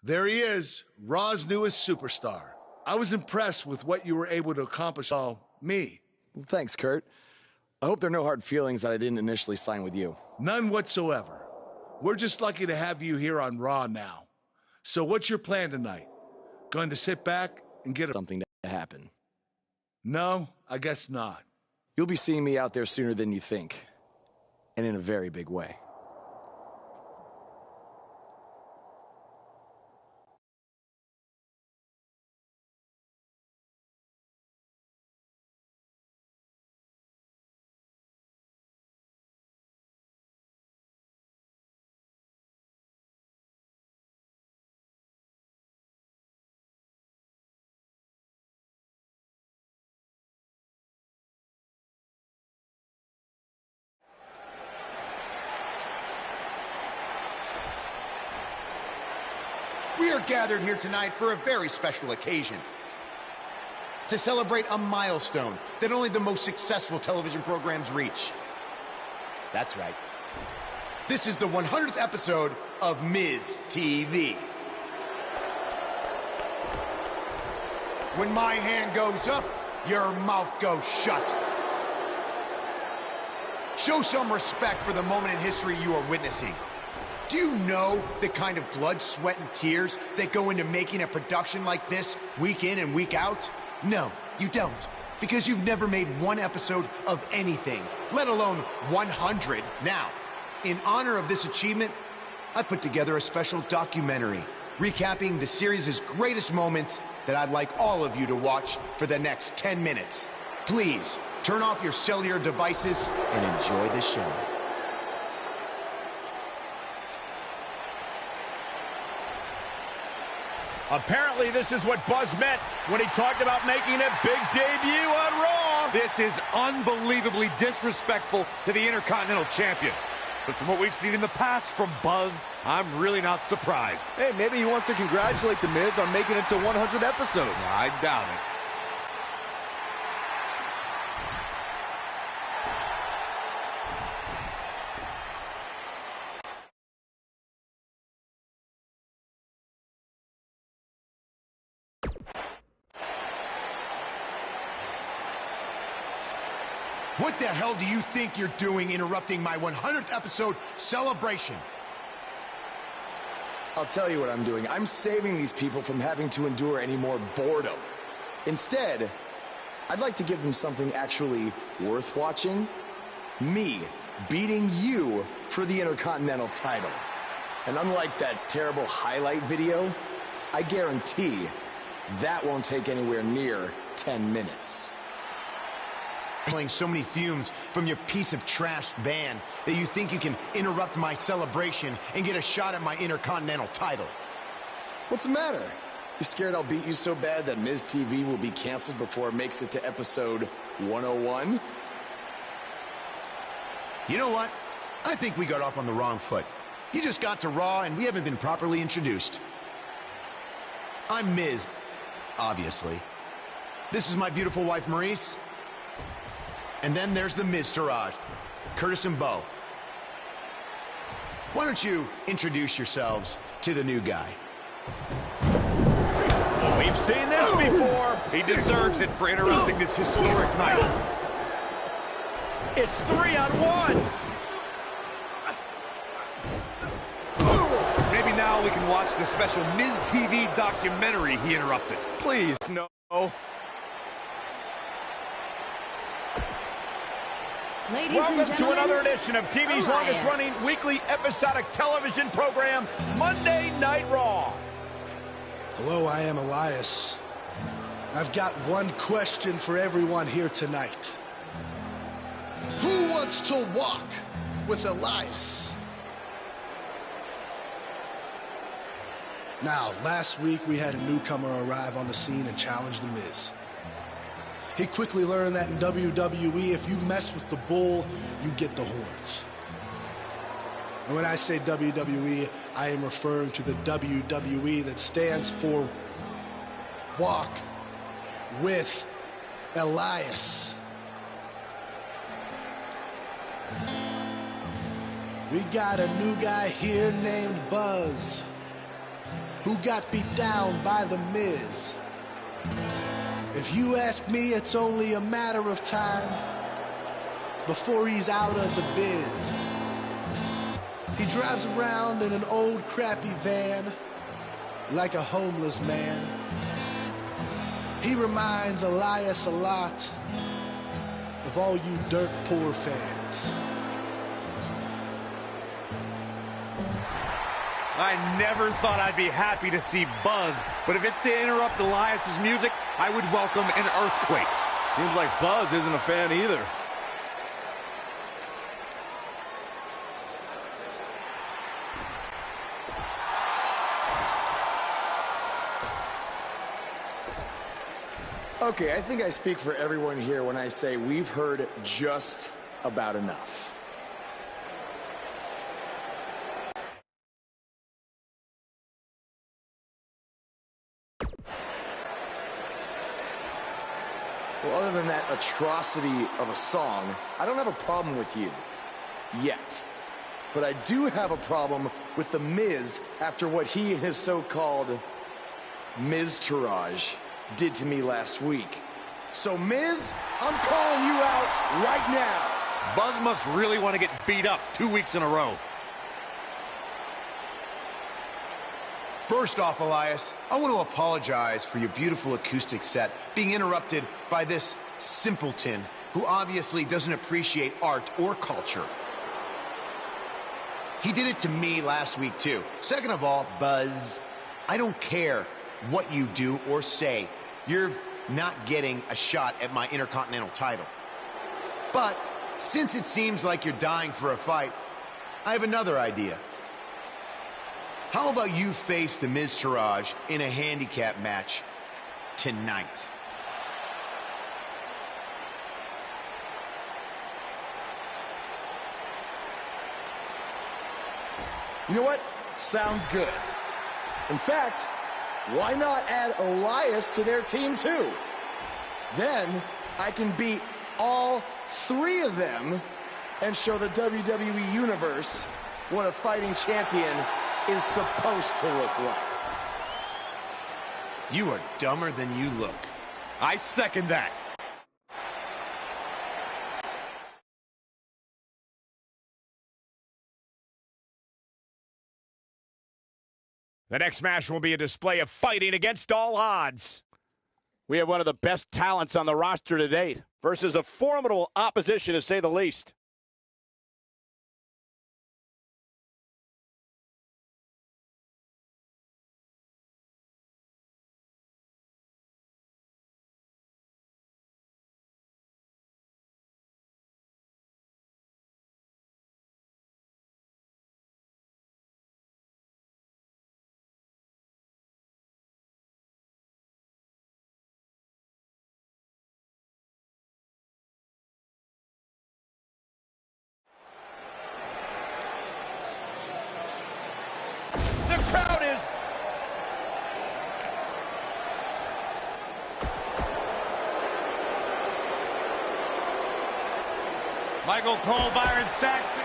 There he is, Raw's newest superstar. I was impressed with what you were able to accomplish. Oh, me. Well, thanks, Kurt. I hope there are no hard feelings that I didn't initially sign with you. None whatsoever. We're just lucky to have you here on Raw now. So what's your plan tonight? Going to sit back and get something to happen? No, I guess not. You'll be seeing me out there sooner than you think, and in a very big way. We are gathered here tonight for a very special occasion. To celebrate a milestone that only the most successful television programs reach. That's right. This is the 100th episode of Ms. TV. When my hand goes up, your mouth goes shut. Show some respect for the moment in history you are witnessing. Do you know the kind of blood, sweat, and tears that go into making a production like this week in and week out? No, you don't. Because you've never made one episode of anything, let alone 100. Now, in honor of this achievement, I put together a special documentary recapping the series' greatest moments that I'd like all of you to watch for the next 10 minutes. Please, turn off your cellular devices and enjoy the show. Apparently, this is what Buzz meant when he talked about making a big debut on Raw. This is unbelievably disrespectful to the Intercontinental Champion. But from what we've seen in the past from Buzz, I'm really not surprised. Hey, maybe he wants to congratulate The Miz on making it to 100 episodes. I doubt it. What the hell do you think you're doing interrupting my 100th episode celebration? I'll tell you what I'm doing. I'm saving these people from having to endure any more boredom. Instead, I'd like to give them something actually worth watching. Me beating you for the Intercontinental title. And unlike that terrible highlight video, I guarantee that won't take anywhere near 10 minutes. Playing so many fumes from your piece of trash van that you think you can interrupt my celebration and get a shot at my Intercontinental title. What's the matter? You scared I'll beat you so bad that Ms. TV will be canceled before it makes it to episode 101? You know what? I think we got off on the wrong foot. You just got to Raw and we haven't been properly introduced. I'm Miz, obviously. This is my beautiful wife, Maurice. And then there's the Miztourage, Curtis and Bo. Why don't you introduce yourselves to the new guy? Well, we've seen this before. He deserves it for interrupting this historic night. It's 3-on-1. Maybe now we can watch the special Ms. TV documentary he interrupted. Please, no. Welcome to another edition of TV's longest-running weekly episodic television program, Monday Night Raw. Hello, I am Elias. I've got one question for everyone here tonight. Who wants to walk with Elias? Now, last week we had a newcomer arrive on the scene and challenge The Miz. He quickly learned that in WWE, if you mess with the bull, you get the horns. And when I say WWE, I am referring to the WWE that stands for Walk with Elias. We got a new guy here named Buzz. who got beat down by The Miz. If you ask me, it's only a matter of time before he's out of the biz. He drives around in an old crappy van like a homeless man. He reminds Elias a lot of all you dirt poor fans. I never thought I'd be happy to see Buzz, but if it's to interrupt Elias's music, I would welcome an earthquake. Seems like Buzz isn't a fan either. Okay, I think I speak for everyone here when I say we've heard just about enough. Well, other than that atrocity of a song, I don't have a problem with you. Yet. But I do have a problem with The Miz after what he and his so-called Miz-tourage did to me last week. So, Miz, I'm calling you out right now. Buzz must really want to get beat up 2 weeks in a row. First off, Elias, I want to apologize for your beautiful acoustic set being interrupted by this simpleton who obviously doesn't appreciate art or culture. He did it to me last week, too. Second of all, Buzz, I don't care what you do or say. You're not getting a shot at my Intercontinental title. But since it seems like you're dying for a fight, I have another idea. How about you face the Miz-tourage in a handicap match tonight? You know what? Sounds good. In fact, why not add Elias to their team too? Then I can beat all three of them and show the WWE Universe what a fighting champion is supposed to look like. You are dumber than you look. I second that. The next match will be a display of fighting against all odds. We have one of the best talents on the roster to date versus a formidable opposition, to say the least. Crowd is Michael Cole, Byron Saxton.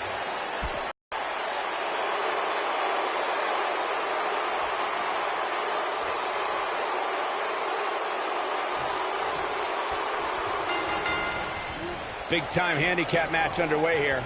Big time handicap match underway here.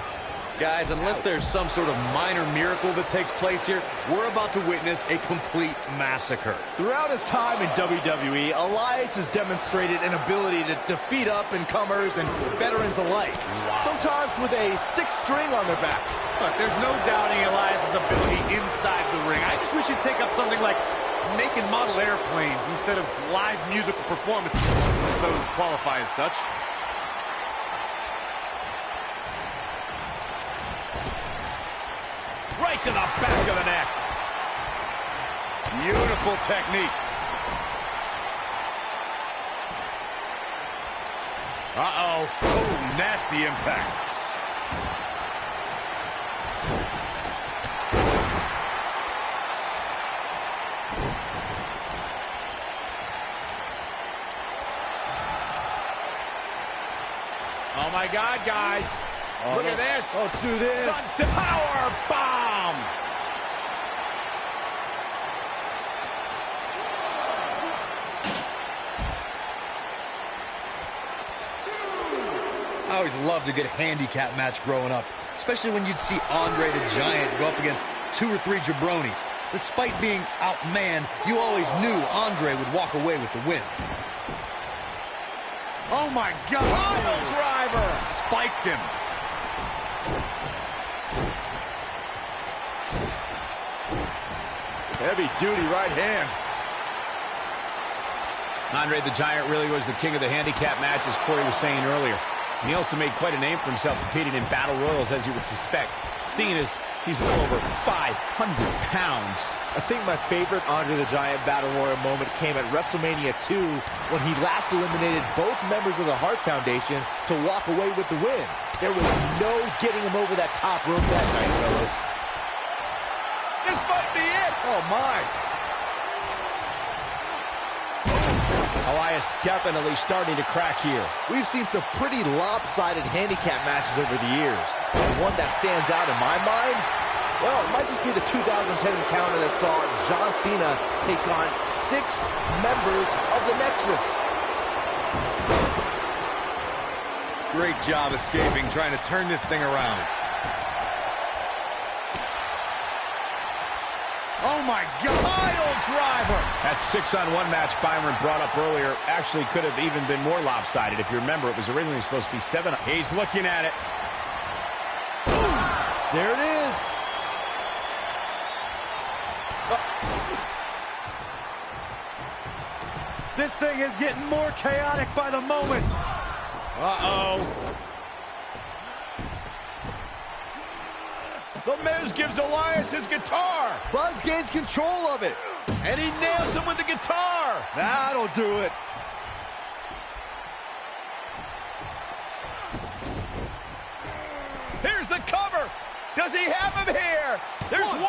Guys, unless there's some sort of minor miracle that takes place here, we're about to witness a complete massacre. Throughout his time in WWE, Elias has demonstrated an ability to defeat up-and-comers and veterans alike. Sometimes with a sixth string on their back. Look, there's no doubting Elias's ability inside the ring. I just wish he'd take up something like making model airplanes instead of live musical performances, if those qualify as such. Right to the back of the neck. Beautiful technique. Uh-oh. Oh, nasty impact. Oh, my God, guys. Look at this. Oh, do this. Power bomb. I always loved a good handicap match growing up, especially when you'd see Andre the Giant go up against 2 or 3 jabronis. Despite being outmanned, you always knew Andre would walk away with the win. Oh my God! Pile driver! Spiked him. Heavy-duty right hand. Andre the Giant really was the king of the handicap match, as Corey was saying earlier. And he also made quite a name for himself competing in battle royals, as you would suspect, seeing as he's well over 500 pounds. I think my favorite Andre the Giant Battle Royal moment came at WrestleMania 2 when he last eliminated both members of the Hart Foundation to walk away with the win. There was no getting him over that top rope that night, fellas. This might be it! Oh, my. Elias definitely starting to crack here. We've seen some pretty lopsided handicap matches over the years. And one that stands out in my mind, well, it might just be the 2010 encounter that saw John Cena take on 6 members of the Nexus. Great job escaping, trying to turn this thing around. Oh my God! Pile driver! That 6-on-1 match Byron brought up earlier actually could have even been more lopsided. If you remember, it was originally supposed to be 7. He's looking at it. There it is. This thing is getting more chaotic by the moment. Uh-oh. The Miz gives Elias his guitar. Buzz gains control of it. And he nails him with the guitar. That'll do it. Here's the cover. Does he have him here? There's 1.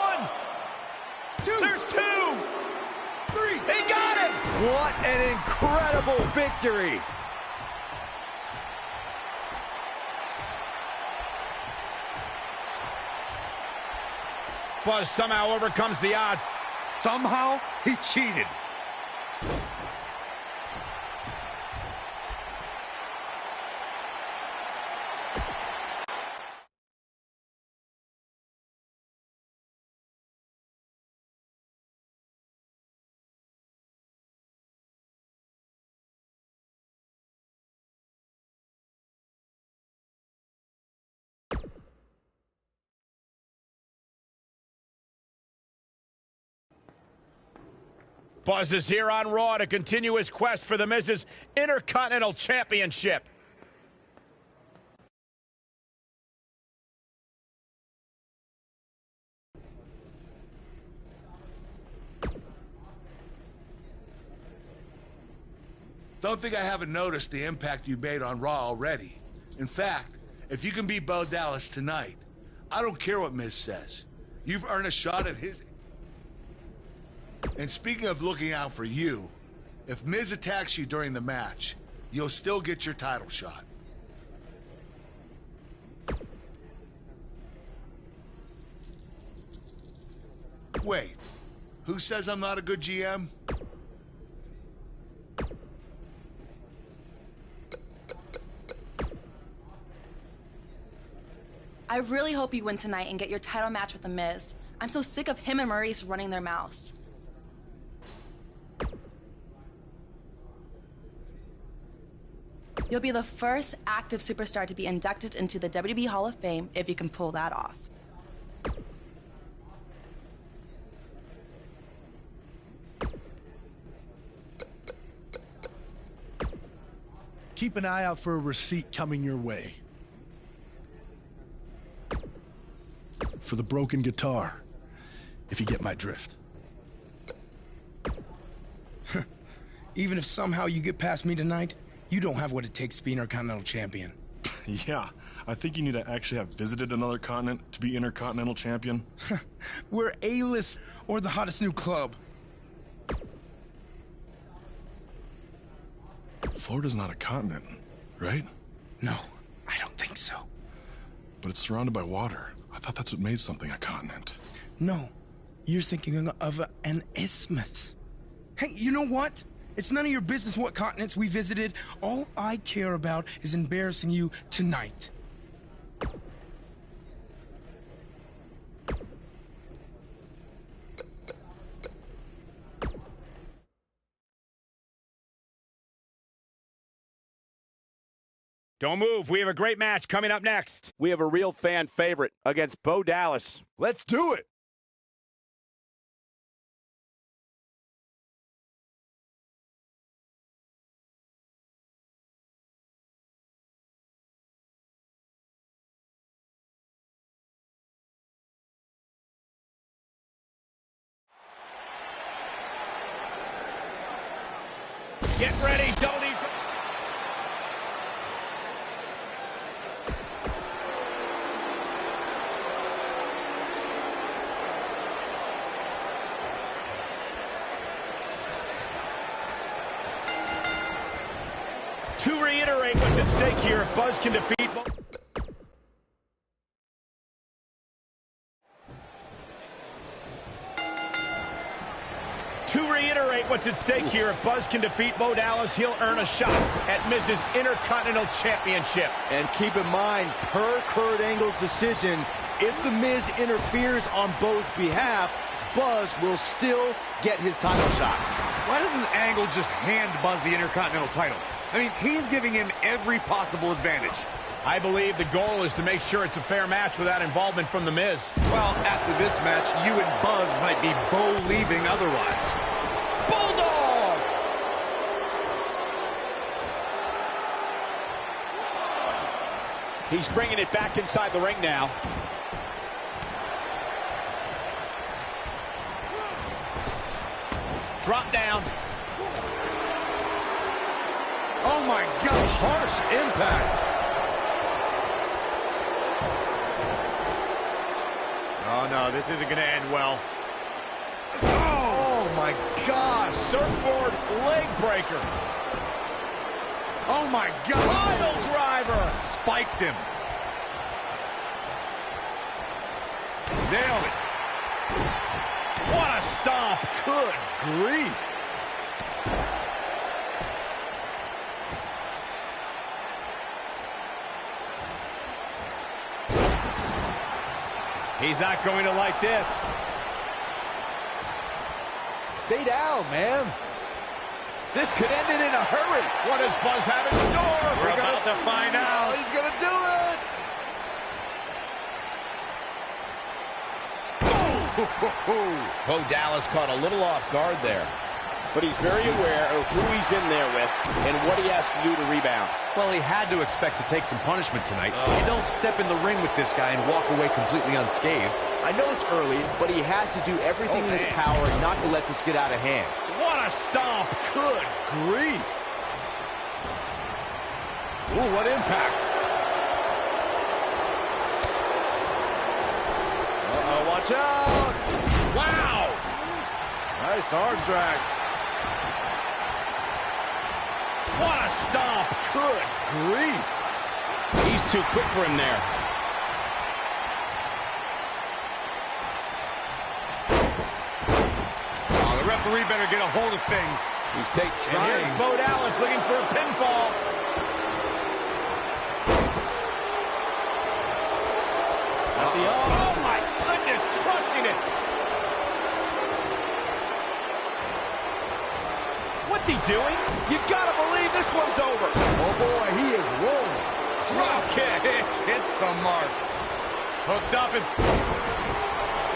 2. There's 2. 3. He got him. What an incredible victory. Buzz somehow overcomes the odds. Somehow, he cheated. Buzz is here on Raw to continue his quest for the Miz's Intercontinental Championship. Don't think I haven't noticed the impact you've made on Raw already. In fact, if you can beat Bo Dallas tonight, I don't care what Miz says. You've earned a shot at his... And speaking of looking out for you, if Miz attacks you during the match, you'll still get your title shot. Wait, who says I'm not a good GM? I really hope you win tonight and get your title match with The Miz. I'm so sick of him and Maurice running their mouths. You'll be the first active superstar to be inducted into the WWE Hall of Fame if you can pull that off. Keep an eye out for a receipt coming your way. For the broken guitar, if you get my drift. Even if somehow you get past me tonight, you don't have what it takes to be Intercontinental Champion. Yeah, I think you need to actually have visited another continent to be Intercontinental Champion. We're A-list or the hottest new club. Florida's not a continent, right? No, I don't think so. But it's surrounded by water. I thought that's what made something a continent. No, you're thinking of an isthmus. Hey, you know what? It's none of your business what continents we visited. All I care about is embarrassing you tonight. Don't move. We have a great match coming up next. We have a real fan favorite against Bo Dallas. Let's do it. Get ready. Double D. To reiterate what's at stake here, if Buzz can defeat... To reiterate what's at stake here, if Buzz can defeat Bo Dallas, he'll earn a shot at Miz's Intercontinental Championship. And keep in mind, per Kurt Angle's decision, if The Miz interferes on Bo's behalf, Buzz will still get his title shot. Why doesn't Angle just hand Buzz the Intercontinental title? I mean, he's giving him every possible advantage. I believe the goal is to make sure it's a fair match without involvement from The Miz. Well, after this match, you and Buzz might be Bo-leaving otherwise. Bulldog! He's bringing it back inside the ring now. Drop down. Oh my God, harsh impact. Oh no, this isn't gonna end well. Oh my gosh, surfboard leg breaker. Oh my God. Pile driver. Spiked him. Nailed it. What a stomp. Good grief. He's not going to like this. Stay down, man. This could end it in a hurry. What does Buzz have in store? We're about to find out. He's gonna do it. Bo Dallas caught a little off guard there. But he's very aware of who he's in there with and what he has to do to rebound. Well, he had to expect to take some punishment tonight. You don't step in the ring with this guy and walk away completely unscathed. I know it's early, but he has to do everything in his power not to let this get out of hand. What a stomp. Good grief. Ooh, what impact. Uh-oh, watch out. Wow. Nice arm drag. What a stomp. Good grief. He's too quick for him there. Oh, the referee better get a hold of things. He's Trying. Bo Dallas looking for a pinfall. Oh, my goodness, crushing it. What's he doing? You gotta believe this one's over. Oh boy, he is rolling. Drop kick. Hits the mark. Hooked up and...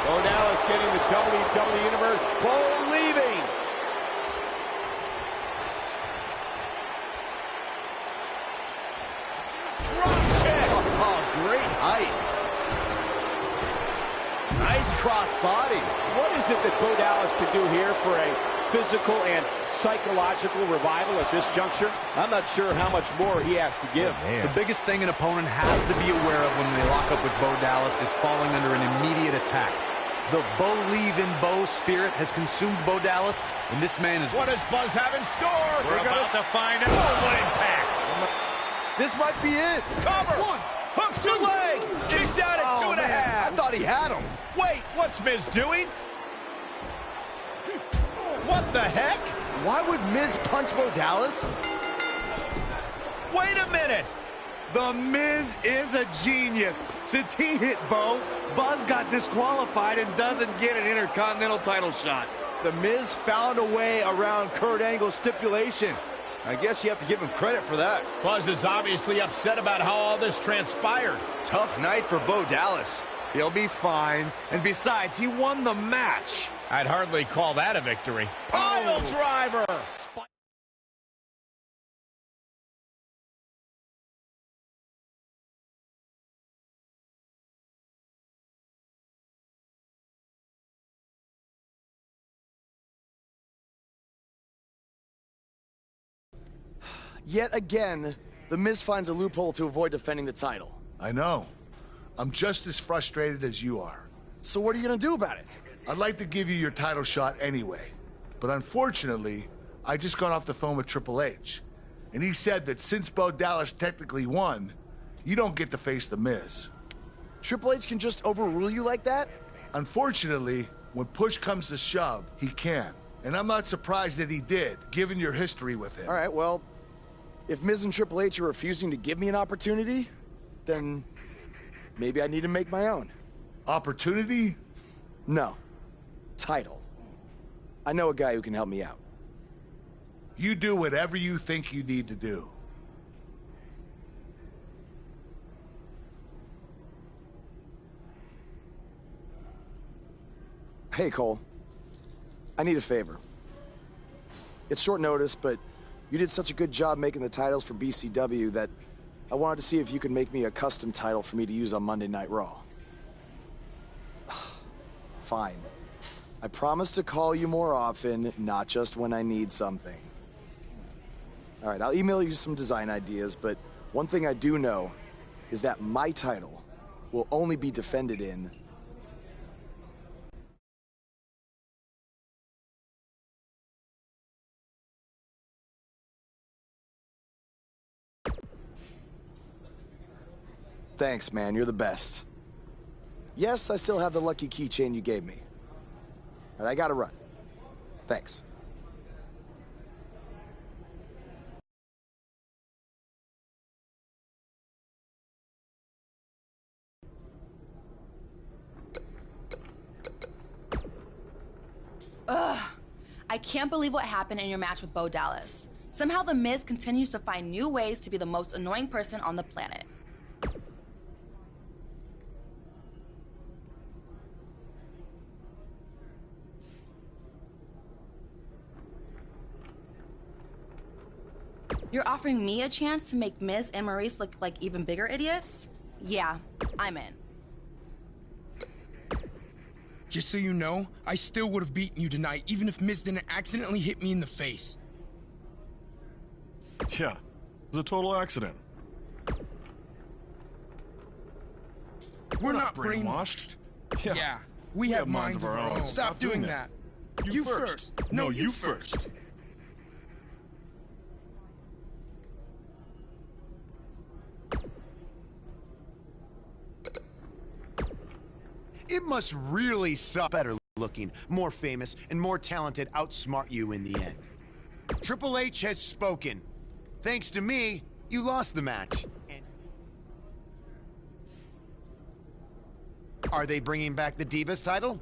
Bo Dallas getting the WWE Universe. Bo leaving. Drop kick. Oh, great height. Nice cross body. What is it that Bo Dallas can do here for a physical and psychological revival at this juncture? I'm not sure how much more he has to give. The biggest thing an opponent has to be aware of when they lock up with Bo Dallas is falling under an immediate attack. The Bo-leave-in-Bo spirit has consumed Bo Dallas, and this man is... What does Buzz have in store? We're about to find out. Oh, what impact. This might be it. Cover. One. Hooks the leg. Kicked out at 2.5. I thought he had him. Wait, what's Miz doing? What the heck? Why would Miz punch Bo Dallas? Wait a minute! The Miz is a genius. Since he hit Bo, Buzz got disqualified and doesn't get an Intercontinental title shot. The Miz found a way around Kurt Angle's stipulation. I guess you have to give him credit for that. Buzz is obviously upset about how all this transpired. Tough night for Bo Dallas. He'll be fine. And besides, he won the match. I'd hardly call that a victory. Pile driver! Yet again, The Miz finds a loophole to avoid defending the title. I know. I'm just as frustrated as you are. So what are you gonna do about it? I'd like to give you your title shot anyway. But unfortunately, I just got off the phone with Triple H. And he said that since Bo Dallas technically won, you don't get to face The Miz. Triple H can just overrule you like that? Unfortunately, when push comes to shove, he can. And I'm not surprised that he did, given your history with him. All right, well, if Miz and Triple H are refusing to give me an opportunity, then maybe I need to make my own. Opportunity? No. Title. I know a guy who can help me out. You do whatever you think you need to do. Hey, Cole. I need a favor. It's short notice, but you did such a good job making the titles for BCW that I wanted to see if you could make me a custom title for me to use on Monday Night Raw. Fine. I promise to call you more often, not just when I need something. All right, I'll email you some design ideas, but one thing I do know is that my title will only be defended in Thanks, man. You're the best. Yes, I still have the lucky keychain you gave me. But I gotta run. Thanks. Ugh. I can't believe what happened in your match with Bo Dallas. Somehow The Miz continues to find new ways to be the most annoying person on the planet. You're offering me a chance to make Miz and Maurice look like even bigger idiots? Yeah, I'm in. Just so you know, I still would have beaten you tonight, even if Miz didn't accidentally hit me in the face. Yeah, it was a total accident. We're not brainwashed. Yeah, we have minds of our own. Stop doing that. You first. No, you first. It must really suck. Better looking, more famous, and more talented outsmart you in the end. Triple H has spoken. Thanks to me, you lost the match. Are they bringing back the Divas title?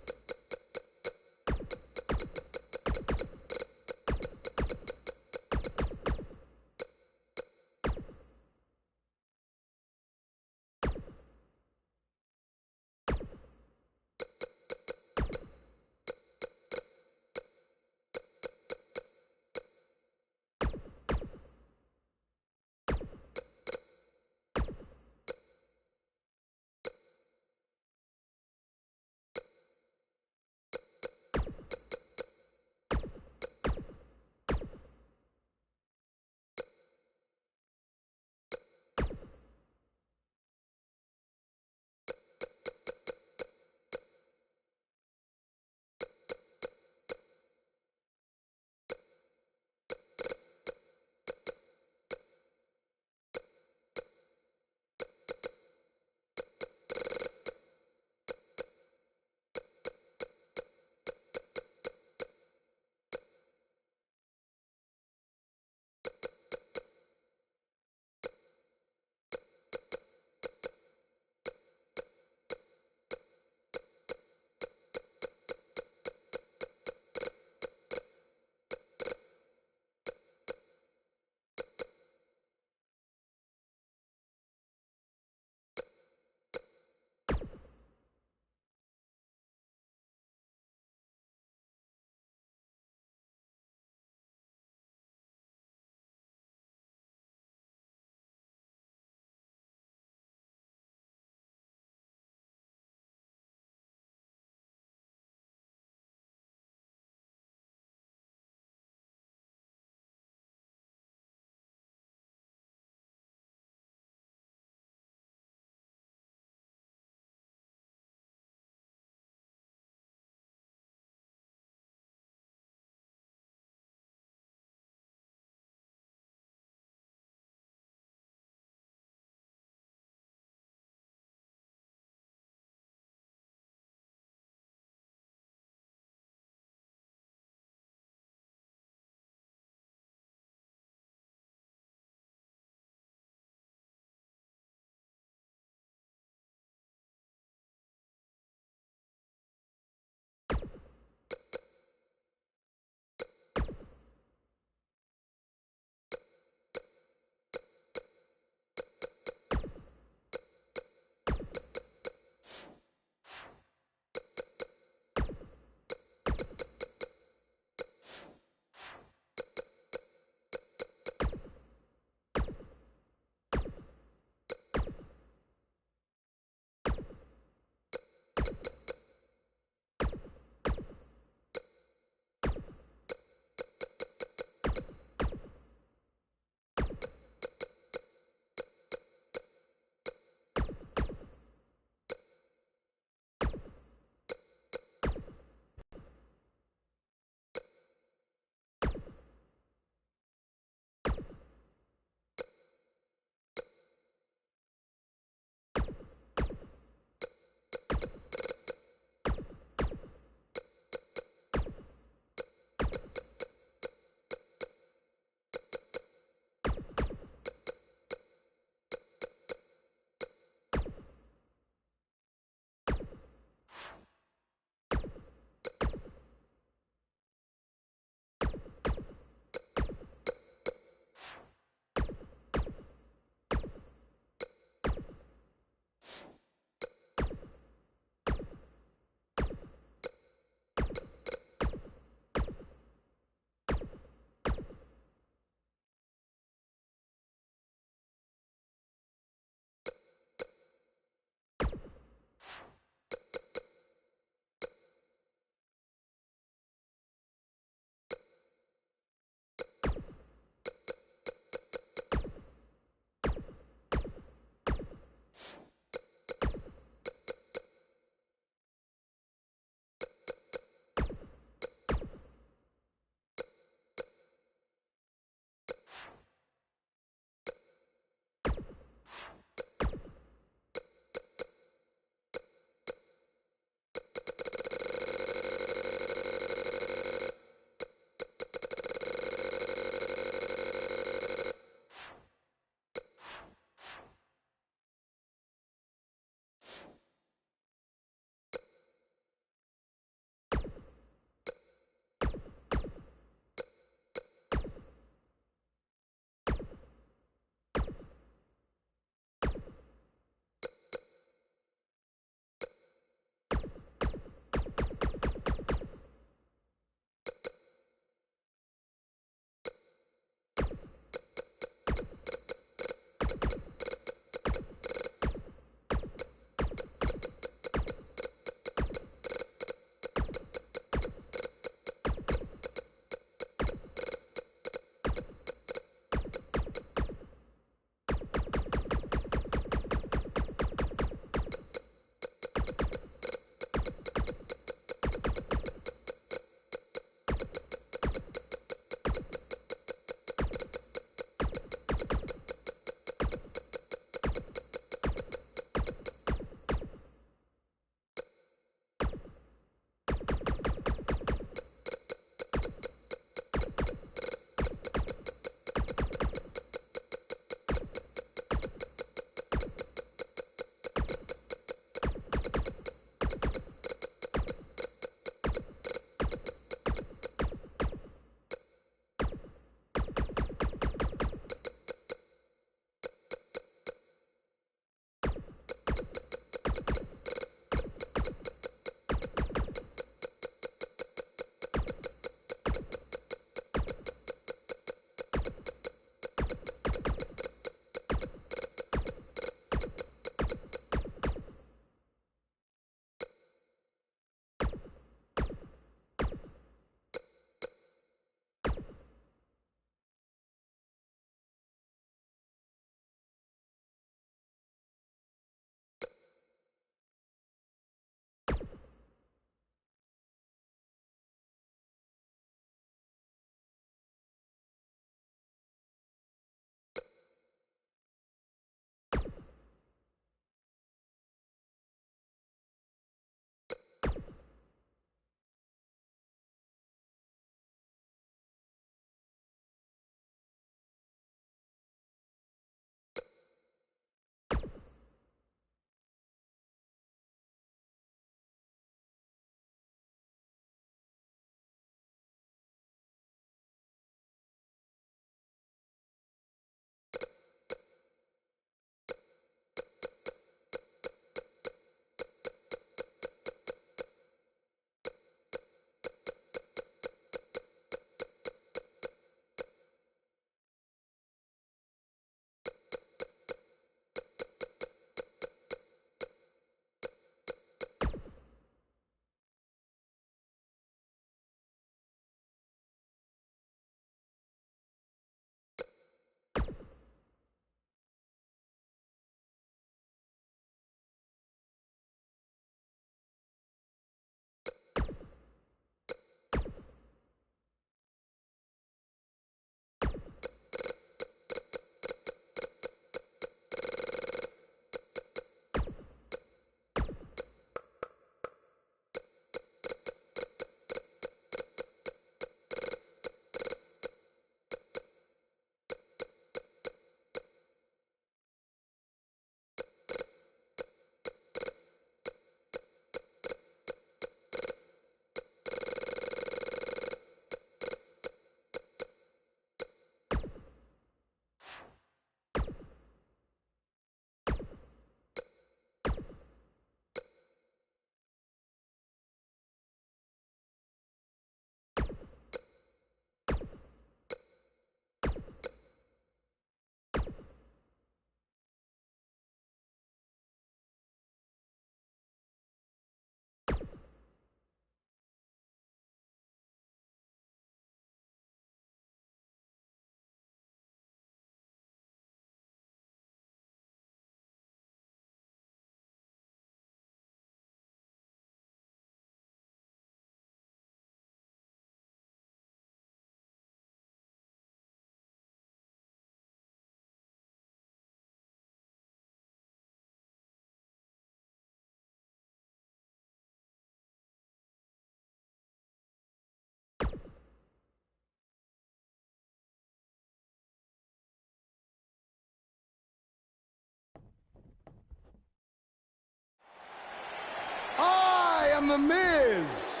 Miz.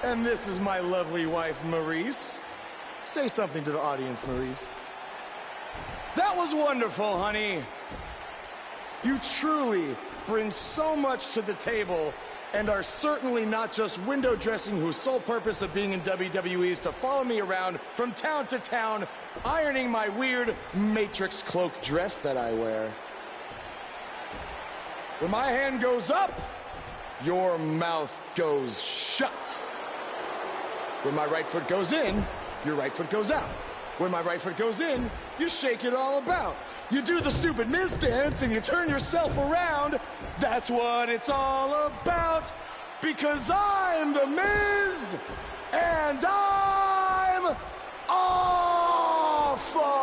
And this is my lovely wife, Maurice. Say something to the audience, Maurice. That was wonderful, honey. You truly bring so much to the table and are certainly not just window dressing whose sole purpose of being in WWE is to follow me around from town to town, ironing my weird Matrix cloak dress that I wear. When my hand goes up, your mouth goes shut. When my right foot goes in, your right foot goes out. When my right foot goes in, you shake it all about. You do the stupid Miz dance and you turn yourself around. That's what it's all about. Because I'm the Miz, and I'm awful.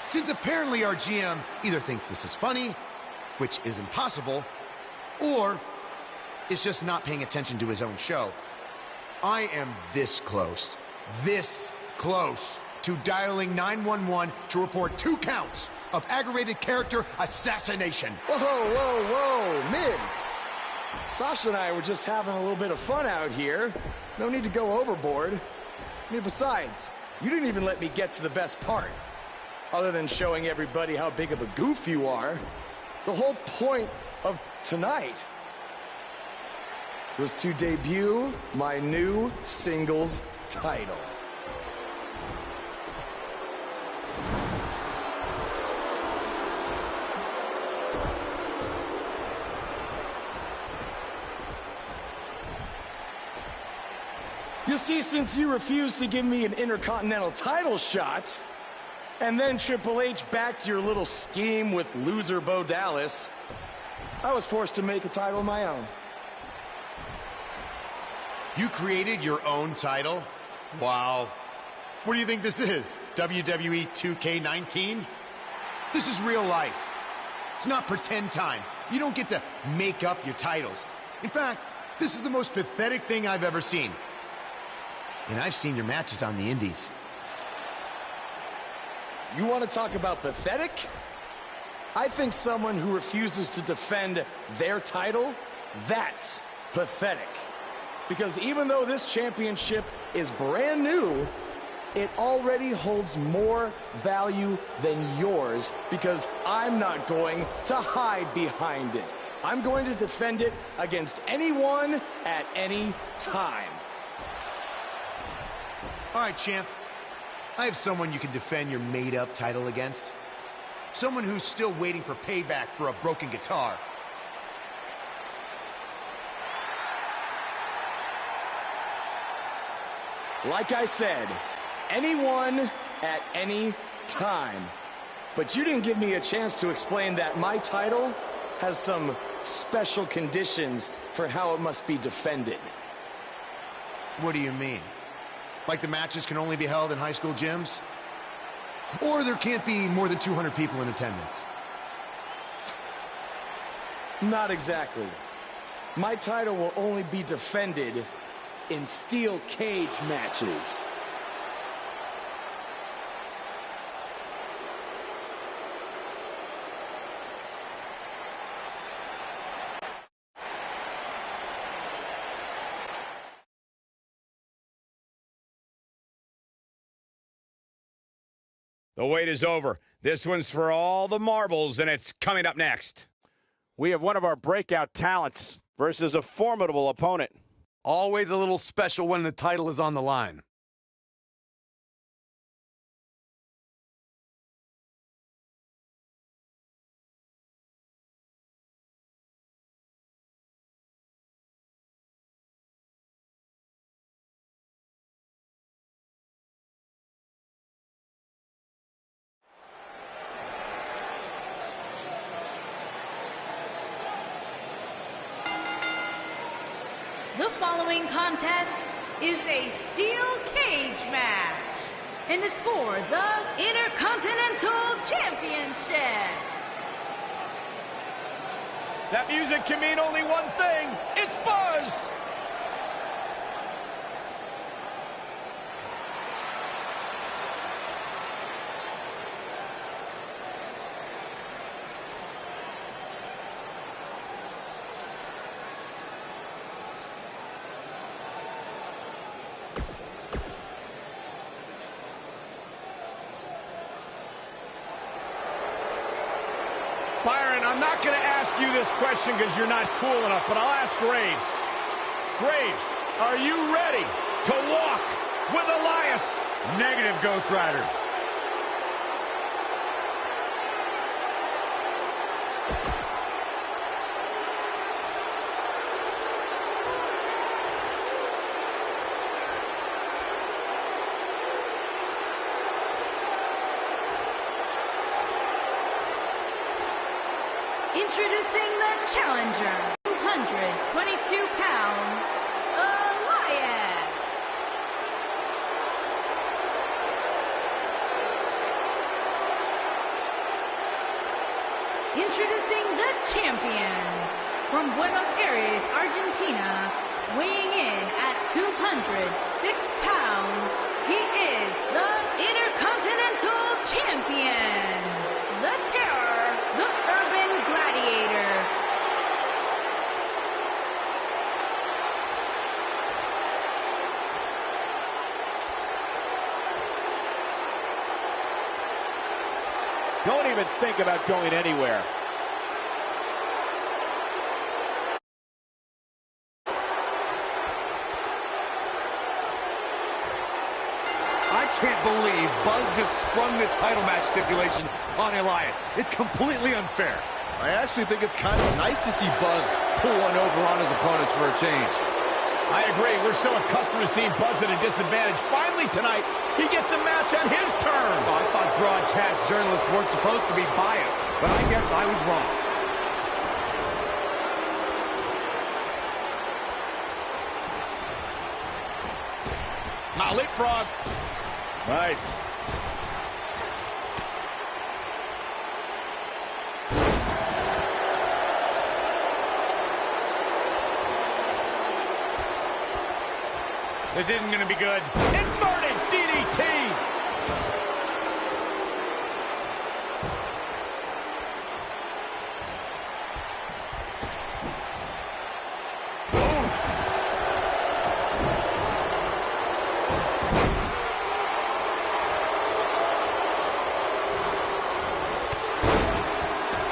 Since apparently our GM either thinks this is funny, which is impossible, or is just not paying attention to his own show, I am this close to dialing 911 to report 2 counts of aggravated character assassination. Whoa, Miz. Sasha and I were just having a little bit of fun out here. No need to go overboard. I mean, besides, you didn't even let me get to the best part. Other than showing everybody how big of a goof you are, the whole point of tonight was to debut my new singles title. You see, since you refused to give me an Intercontinental title shot, and then Triple H backed your little scheme with loser Bo Dallas, I was forced to make a title of my own. You created your own title? Wow. What do you think this is? WWE 2K19? This is real life. It's not pretend time. You don't get to make up your titles. In fact, this is the most pathetic thing I've ever seen. And I've seen your matches on the indies. You want to talk about pathetic? I think someone who refuses to defend their title, that's pathetic. Because even though this championship is brand new, it already holds more value than yours because I'm not going to hide behind it. I'm going to defend it against anyone at any time. All right, champ. I have someone you can defend your made-up title against. Someone who's still waiting for payback for a broken guitar. Like I said, anyone at any time. But you didn't give me a chance to explain that my title has some special conditions for how it must be defended. What do you mean? Like the matches can only be held in high school gyms? Or there can't be more than 200 people in attendance? Not exactly. My title will only be defended in steel cage matches. The wait is over. This one's for all the marbles, and it's coming up next. We have one of our breakout talents versus a formidable opponent. Always a little special when the title is on the line. The following contest is a steel cage match and is for the Intercontinental Championship. That music can mean only one thing. It's buzz! Byron, I'm not going to ask you this question because you're not cool enough, but I'll ask Graves. Graves, are you ready to walk with Elias? Negative, Ghost Rider. Introducing the challenger, 222 pounds, Elias. Introducing the champion, from Buenos Aires, Argentina, weighing in at 206 pounds, he is the Intercontinental Champion, the Terror, the Urban Gladiator. Don't even think about going anywhere. I can't believe Buzz just sprung this title match stipulation on Elias. It's completely unfair. I actually think it's kind of nice to see Buzz pull one over on his opponents for a change. I agree. We're so accustomed to seeing Buzz at a disadvantage. Finally tonight, he gets a match on his terms. Oh, I thought broadcast journalists weren't supposed to be biased, but I guess I was wrong. Now leapfrog. Nice. This isn't going to be good. Inverted DDT.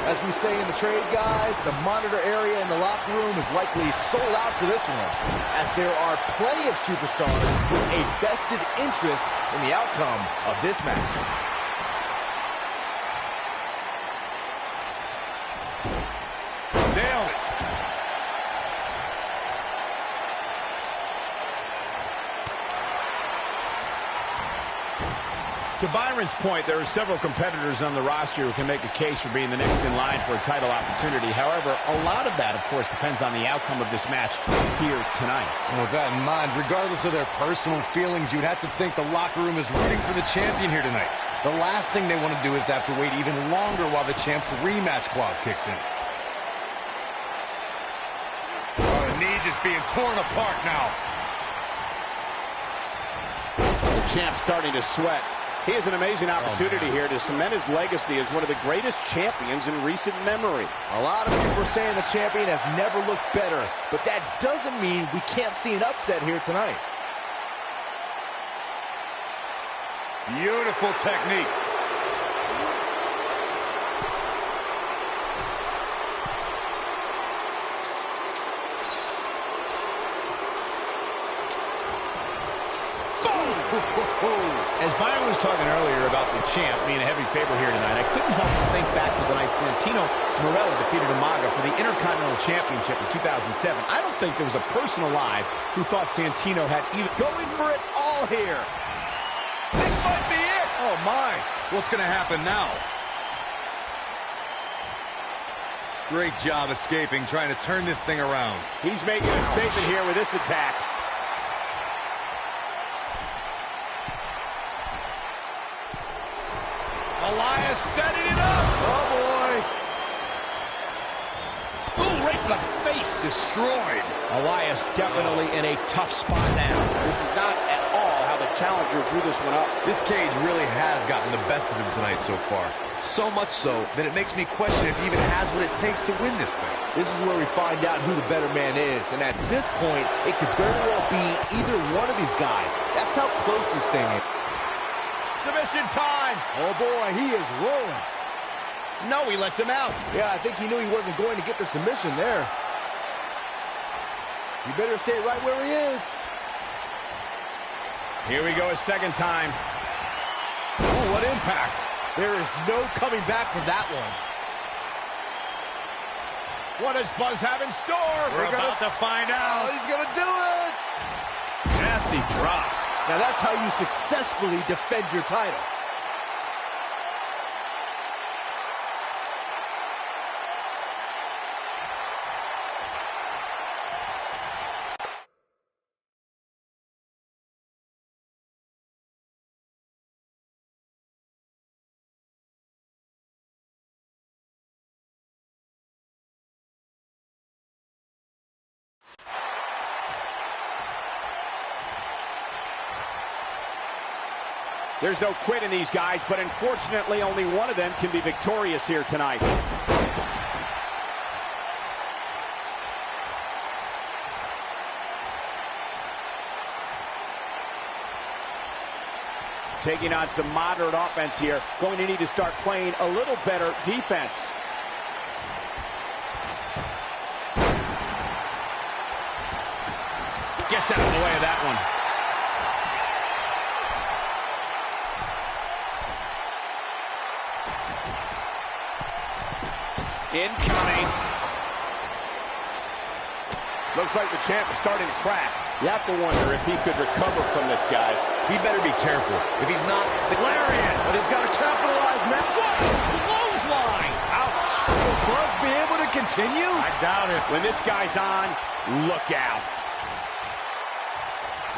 As we say in the trade, guys, the monitor area in the locker room is likely sold out for this one, as there are plenty of superstars with a vested interest in the outcome of this match. Nailed it. To Byron's point, there are several competitors on the roster who can make a case for being the next in line for a title opportunity. However, a lot of that, of course, depends on the outcome of this match here tonight. And with that in mind, regardless of their personal feelings, you'd have to think the locker room is rooting for the champion here tonight. The last thing they want to do is to have to wait even longer while the champ's rematch clause kicks in. Oh, the knee just being torn apart now. The champ's starting to sweat. He has an amazing opportunity here to cement his legacy as one of the greatest champions in recent memory. A lot of people are saying the champion has never looked better, but that doesn't mean we can't see an upset here tonight. Beautiful technique. As Byron was talking earlier about the champ being a heavy favorite here tonight, I couldn't help but think back to the night Santino Marella defeated Umaga for the Intercontinental Championship in 2007. I don't think there was a person alive who thought Santino had even Going for it all here. This might be it. Oh, my. What's going to happen now? Great job escaping, trying to turn this thing around. He's making a statement here with this attack. Elias setting it up. Oh, boy. Ooh, right in the face. Destroyed. Elias definitely in a tough spot now. This is not at all how the challenger drew this one up. This cage really has gotten the best of him tonight so far. So much so that it makes me question if he even has what it takes to win this thing. This is where we find out who the better man is, and at this point, it could very well be either one of these guys. That's how close this thing is. Submission time. Oh boy, he is rolling. No, he lets him out. Yeah, I think he knew he wasn't going to get the submission there. You better stay right where he is. Here we go a second time. Oh, what impact. There is no coming back from that one. What does Buzz have in store? We're about to find out. Oh, he's going to do it. Nasty drop. Now that's how you successfully defend your title. There's no quit in these guys, but unfortunately only one of them can be victorious here tonight. Taking on some moderate offense here. Going to need to start playing a little better defense. Gets out of the way of that one. Incoming. Looks like the champ is starting to crack. You have to wonder if he could recover from this, guys. He better be careful. If he's not, the lariat. But he's got to capitalize, man. What? Clothesline. Ouch. Will Buzz be able to continue? I doubt it. When this guy's on, look out.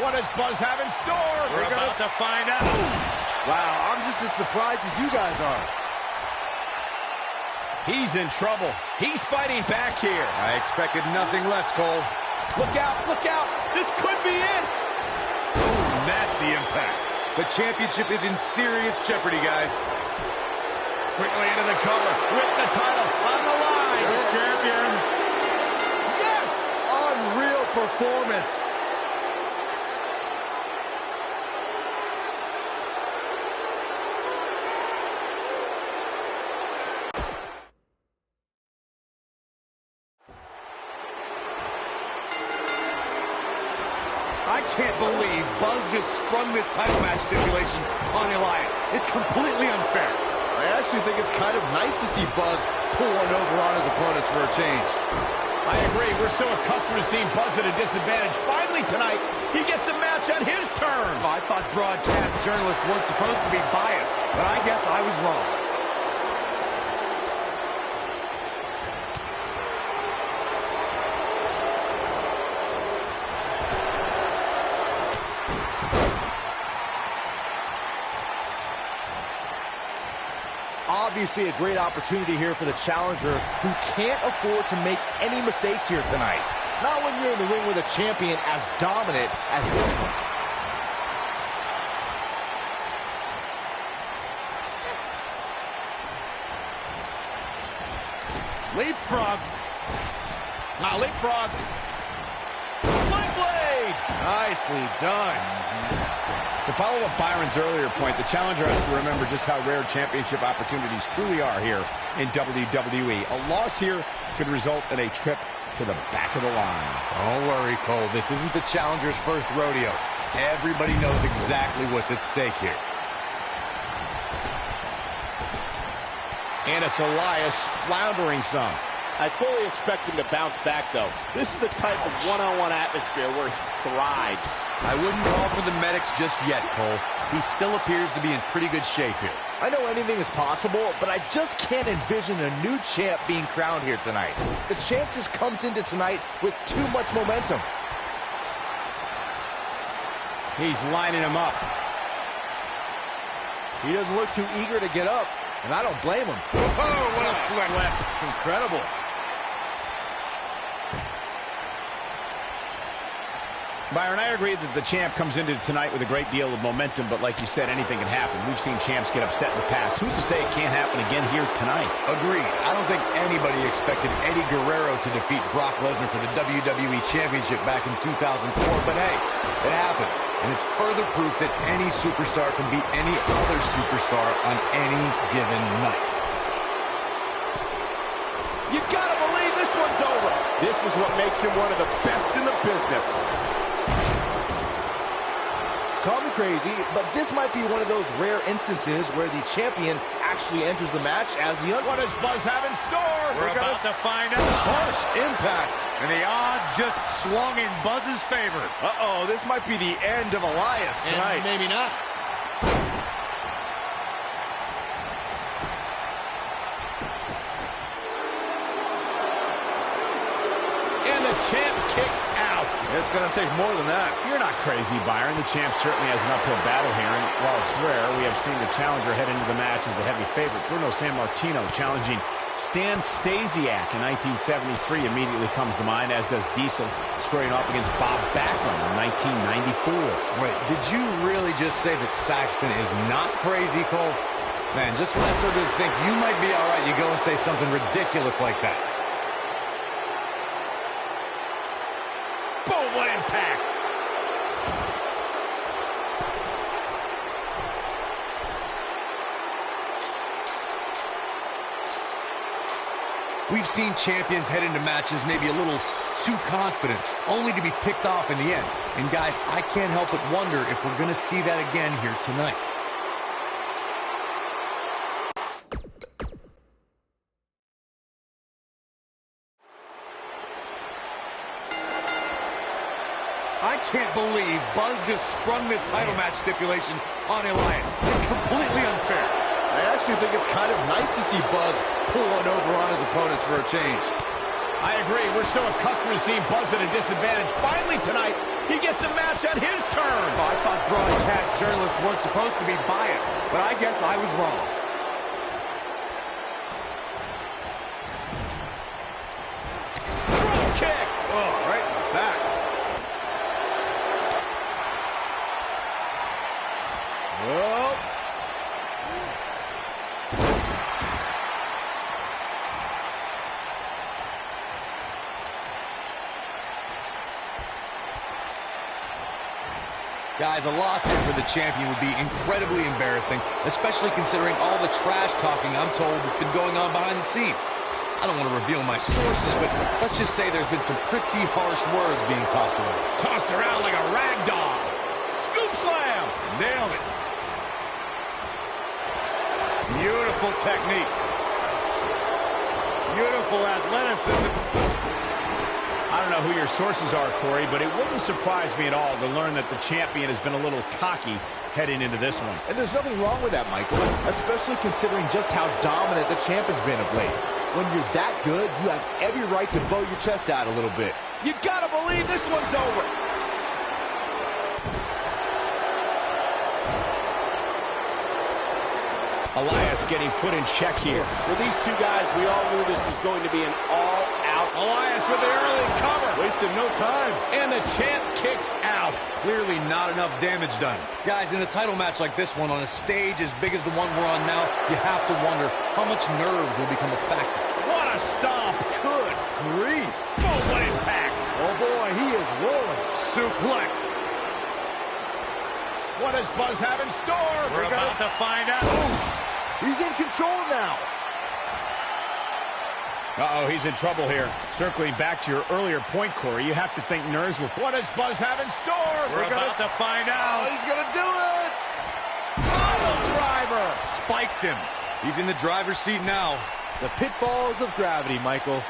What does Buzz have in store? We're about to find out. Wow, I'm just as surprised as you guys are. He's in trouble. He's fighting back here. I expected nothing less, Cole. Look out, look out. This could be it. Ooh, nasty impact. The championship is in serious jeopardy, guys. Quickly into the cover with the title on the line. The champion. Yes! Unreal performance. I can't believe Buzz just sprung this title match stipulation on Elias. It's completely unfair. I actually think it's kind of nice to see Buzz pull one over on his opponents for a change. I agree. We're so accustomed to seeing Buzz at a disadvantage. Finally tonight, he gets a match on his terms. I thought broadcast journalists weren't supposed to be biased, but I guess I was wrong. Obviously a great opportunity here for the challenger who can't afford to make any mistakes here tonight. Not when you're in the ring with a champion as dominant as this one. Leapfrog. Now leapfrog. Sling blade. Nicely done. To follow up Byron's earlier point, the challenger has to remember just how rare championship opportunities truly are here in WWE. A loss here could result in a trip to the back of the line. Don't worry, Cole. This isn't the challenger's first rodeo. Everybody knows exactly what's at stake here. And it's Elias floundering some. I fully expect him to bounce back, though. This is the type of one-on-one atmosphere where he thrives. I wouldn't call for the medics just yet, Cole. He still appears to be in pretty good shape here. I know anything is possible, but I just can't envision a new champ being crowned here tonight. The champ just comes into tonight with too much momentum. He's lining him up. He doesn't look too eager to get up, and I don't blame him. Oh, what a flip. Incredible. Byron, I agree that the champ comes into tonight with a great deal of momentum, but like you said, anything can happen. We've seen champs get upset in the past. Who's to say it can't happen again here tonight? Agreed. I don't think anybody expected Eddie Guerrero to defeat Brock Lesnar for the WWE Championship back in 2004, but hey, it happened. And it's further proof that any superstar can beat any other superstar on any given night. You gotta believe this one's over. This is what makes him one of the best in the business. Call me crazy, but this might be one of those rare instances where the champion actually enters the match as the What does Buzz have in store? We're about to find out. Harsh impact. And the odds just swung in Buzz's favor. Uh-oh, this might be the end of Elias tonight. And maybe not. And the champ kicks out. It's going to take more than that. You're not crazy, Byron. The champ certainly has an uphill battle here, and while it's rare, we have seen the challenger head into the match as the heavy favorite. Bruno Sammartino challenging Stan Stasiak in 1973 immediately comes to mind, as does Diesel squaring off against Bob Backlund in 1994. Wait, did you really just say that Saxton is not crazy, Cole? Man, just when I started to think you might be all right, you go and say something ridiculous like that. Boom, what impact. We've seen champions head into matches maybe a little too confident, only to be picked off in the end. And guys, I can't help but wonder if we're going to see that again here tonight. I can't believe Buzz just sprung this title match stipulation on Elias. It's completely unfair. I actually think it's kind of nice to see Buzz pull one over on his opponents for a change. I agree. We're so accustomed to seeing Buzz at a disadvantage. Finally tonight, he gets a match on his terms. Oh, I thought broadcast journalists weren't supposed to be biased, but I guess I was wrong. Drop kick. Oh, right in the back. Oh. Guys, a loss here for the champion would be incredibly embarrassing, especially considering all the trash talking I'm told that's been going on behind the scenes. I don't want to reveal my sources, but let's just say there's been some pretty harsh words being tossed around. Tossed around like a rag doll. Scoop slam. Nailed it. Beautiful technique. Beautiful athleticism. I don't know who your sources are, Corey, but it wouldn't surprise me at all to learn that the champion has been a little cocky heading into this one. And there's nothing wrong with that, Michael, especially considering just how dominant the champ has been of late. When you're that good, you have every right to bow your chest out a little bit. You gotta believe this one's over. Elias getting put in check here. For these two guys, we all knew this was going to be an all-out. Elias with the early cover. Wasted no time. And the champ kicks out. Clearly not enough damage done. Guys, in a title match like this one, on a stage as big as the one we're on now, you have to wonder how much nerves will become a factor. What a stomp. Good grief. Boom, what impact. Oh boy, he is rolling. Suplex. What does Buzz have in store? We're about to find out. He's in control now. Uh-oh, he's in trouble here. Circling back to your earlier point, Corey, you have to think nerves will... What does Buzz have in store? We're about to find out. Oh, he's going to do it. Pile driver. Spiked him. He's in the driver's seat now. The pitfalls of gravity, Michael.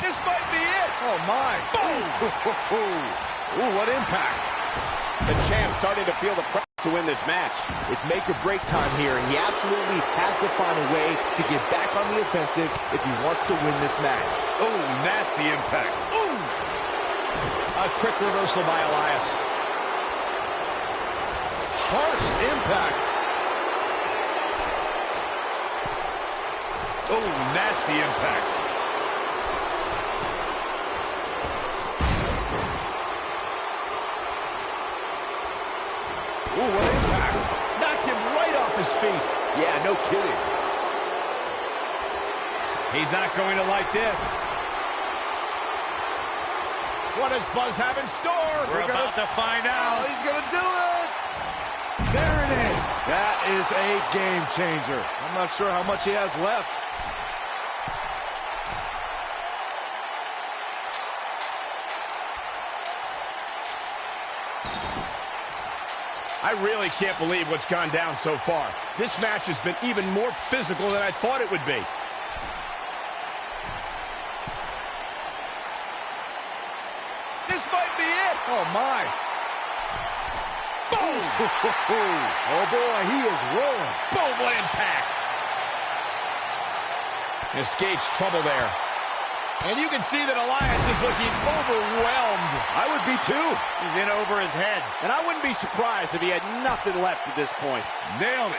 This might be it. Oh, my. Boom. Ooh, what impact. The champ starting to feel the pressure to win this match. It's make or break time here, and he absolutely has to find a way to get back on the offensive if he wants to win this match. Oh, nasty impact. Ooh. A quick reversal by Elias. Harsh impact. Oh, nasty impact. Ooh, what impact. Knocked him right off his feet. Yeah, no kidding. He's not going to like this. What does Buzz have in store? We're about to find out. Oh, he's gonna do it! There it is. That is a game changer. I'm not sure how much he has left. I really can't believe what's gone down so far. This match has been even more physical than I thought it would be. This might be it. Oh, my. Boom! Oh, boy, he is rolling. Boom, what impact. Escapes trouble there. And you can see that Elias is looking overwhelmed. I would be too. He's in over his head. And I wouldn't be surprised if he had nothing left at this point. Nailed it.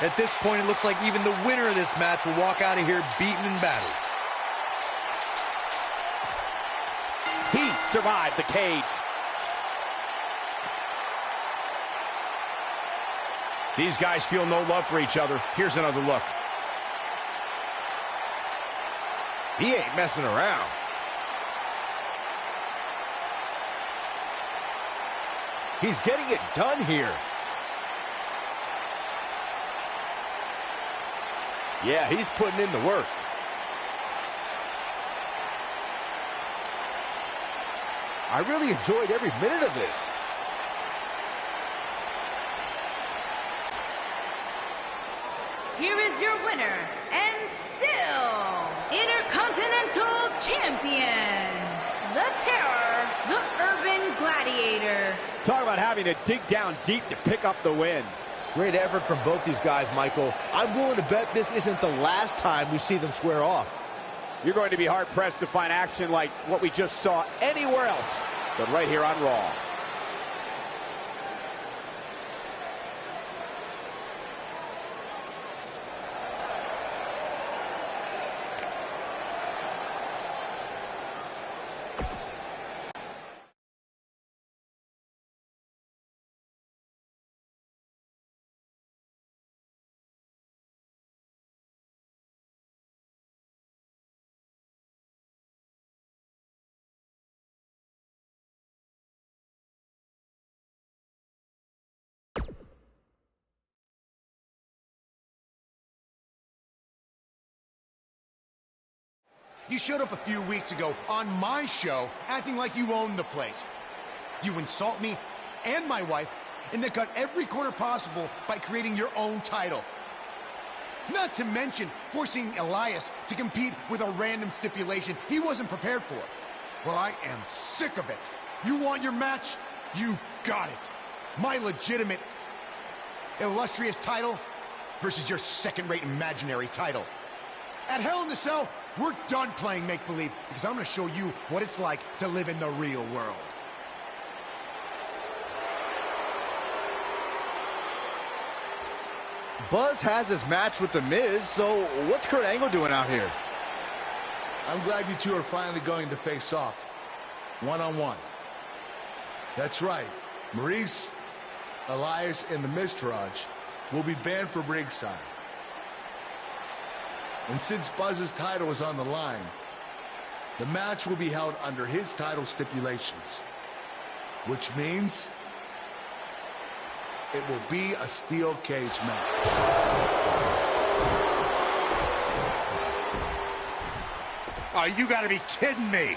At this point, it looks like even the winner of this match will walk out of here beaten and battered. He survived the cage. These guys feel no love for each other. Here's another look. He ain't messing around. He's getting it done here. Yeah, he's putting in the work. I really enjoyed every minute of this. Here is your winner, and still Intercontinental Champion, the Terror, the Urban Gladiator. Talk about having to dig down deep to pick up the win. Great effort from both these guys, Michael. I'm willing to bet this isn't the last time we see them square off. You're going to be hard-pressed to find action like what we just saw anywhere else, but right here on Raw. You showed up a few weeks ago on my show acting like you owned the place. You insult me and my wife and then cut every corner possible by creating your own title. Not to mention forcing Elias to compete with a random stipulation he wasn't prepared for. Well, I am sick of it. You want your match? You got it. My legitimate, illustrious title versus your second-rate imaginary title. At Hell in the Cell, we're done playing make-believe because I'm going to show you what it's like to live in the real world. Buzz has his match with The Miz, so what's Kurt Angle doing out here? I'm glad you two are finally going to face off, one-on-one. That's right, Maurice, Elias, and the Miztourage will be banned from ringside. And since Buzz's title is on the line, the match will be held under his title stipulations, which means it will be a steel cage match. Oh, you gotta be kidding me.